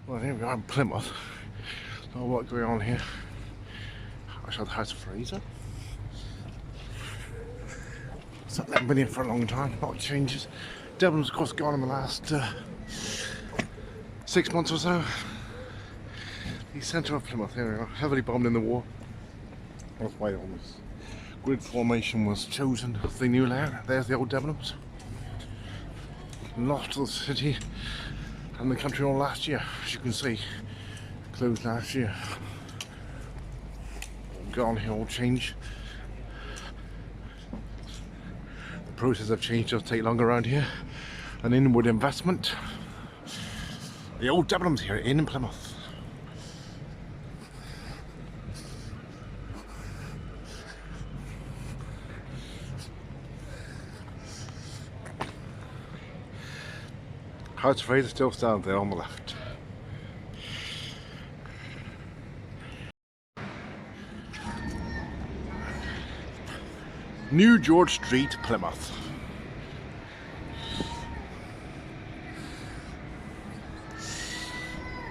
Well, here we are in Plymouth. Not a lot going on here. I saw the House of Fraser. So I haven't been here for a long time. A lot of changes. Debenhams, of course, gone in the last 6 months or so. The centre of Plymouth, here we are, heavily bombed in the war. That's why all this grid formation was chosen of the new layer. There's the old Debenhams. Lost the city and the country all last year, as you can see. Closed last year. Gone here, all change. The process of change does take longer around here. An inward investment. The old Debenhams here in Plymouth. House of Fraser still stands there on the left. New George Street, Plymouth.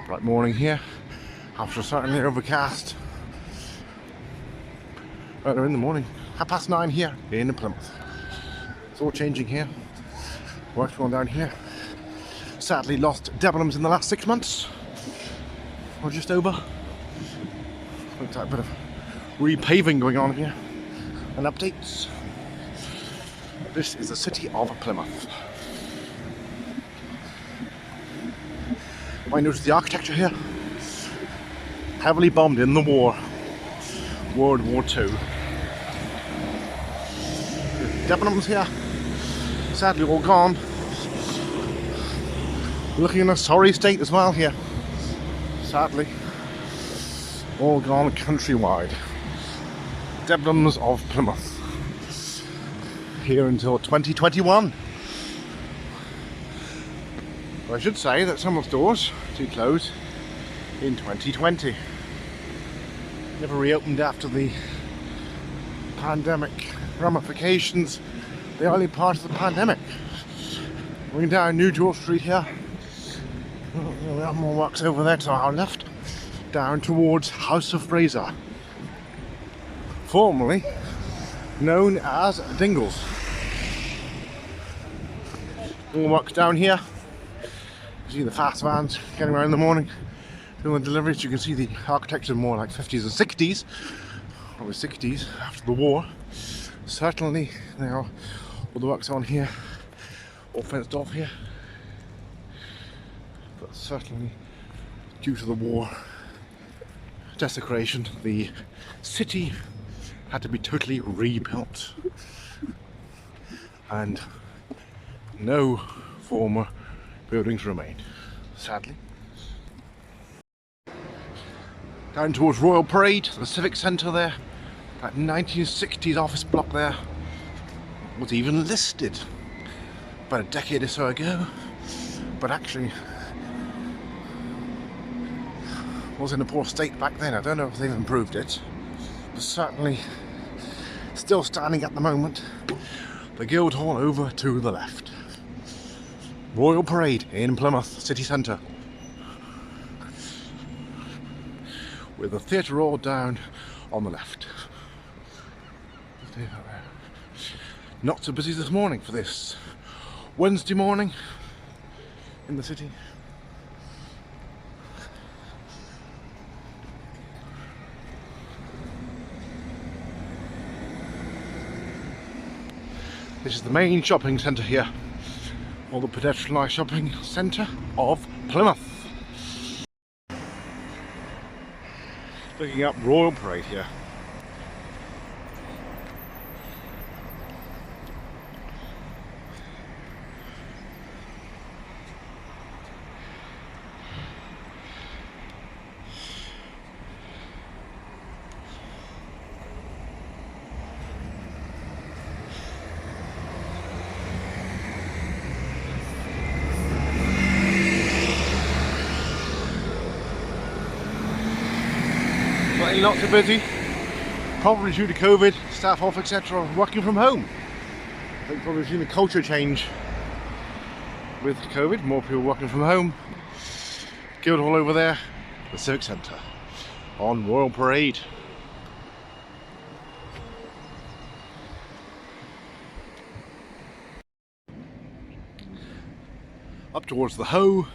Bright morning here, after certainly overcast. Earlier in the morning, 9:30 here in Plymouth. It's all changing here. Work's going down here. Sadly lost Debenhams in the last 6 months, or just over. Looks like a bit of repaving going on here, and updates. This is the city of Plymouth. I noticed the architecture here, heavily bombed in the war, World War II. Debenhams here, sadly all gone. Looking in a sorry state as well here, sadly. All gone countrywide. Debenhams of Plymouth. Here until 2021. I should say that some of the stores do close in 2020. Never reopened after the pandemic ramifications, the early part of the pandemic. Going down New George Street here. We have more works over there to our left, down towards House of Fraser, formerly known as Dingles. More works down here. You see the fast vans getting around in the morning doing the deliveries. You can see the architecture more like 50s and 60s, probably 60s after the war. Certainly now all the works on here, all fenced off here. But certainly, due to the war desecration, the city had to be totally rebuilt, and no former buildings remain, sadly. Down towards Royal Parade, the Civic Centre there, that 1960s office block there, was even listed about a decade or so ago, but actually was in a poor state back then. I don't know if they've improved it, but certainly still standing at the moment. The Guildhall over to the left. Royal Parade in Plymouth city centre, with the theatre all down on the left. Not so busy this morning for this Wednesday morning in the city. This is the main shopping centre here, or the Pedestrianised shopping centre of Plymouth. Looking up Royal Parade here. Not so busy, probably due to COVID, staff off, etc., working from home. I think probably seen a culture change with COVID, more people working from home, Guildhall over there, the Civic Centre on Royal Parade. Up towards the Hoe,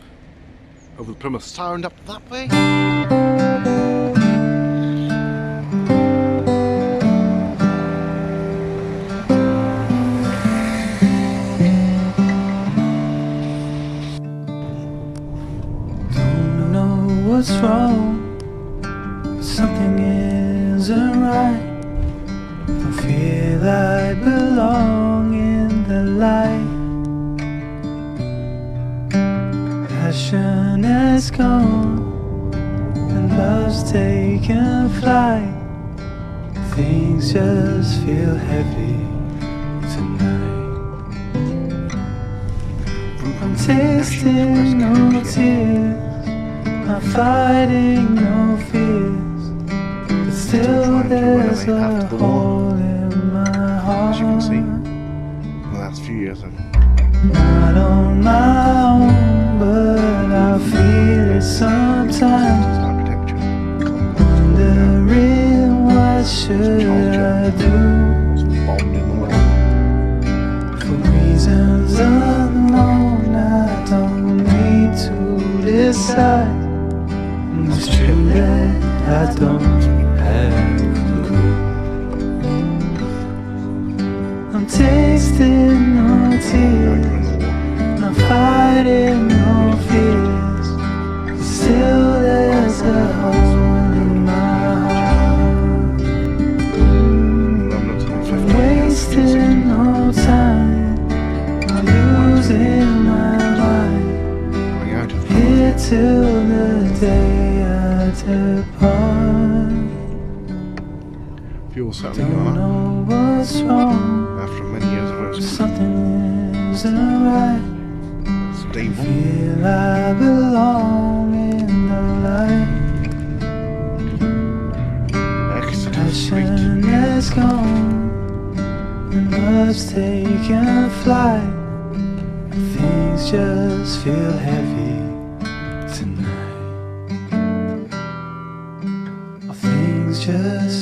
over the Plymouth Sound up that way. Don't know what's wrong, but something isn't right. I feel I belong in the light. Passion has gone and love's taken flight. Things just feel heavy tonight. I'm tasting no tears, I'm fighting no fears, but still there's a hole in my heart. As you can see, in the last few years I've not on my own, but I feel it sometimes. architecture. Wondering what should I do? Bombed in the wall. For reasons unknown, I don't need to decide. It's true that I don't have a clue. I'm tasting no tears, I'm fighting no fears, still there's a hole in my heart. I'm wasting no time, I'm losing my mind, here till the day I depart. Fuel certainly Don't gone know what's wrong, after many years of rescue. something isn't right. Stable. Feel I belong in the light. Exeter Passion Street. has gone and love's taken flight. Things just feel heavy tonight. Things just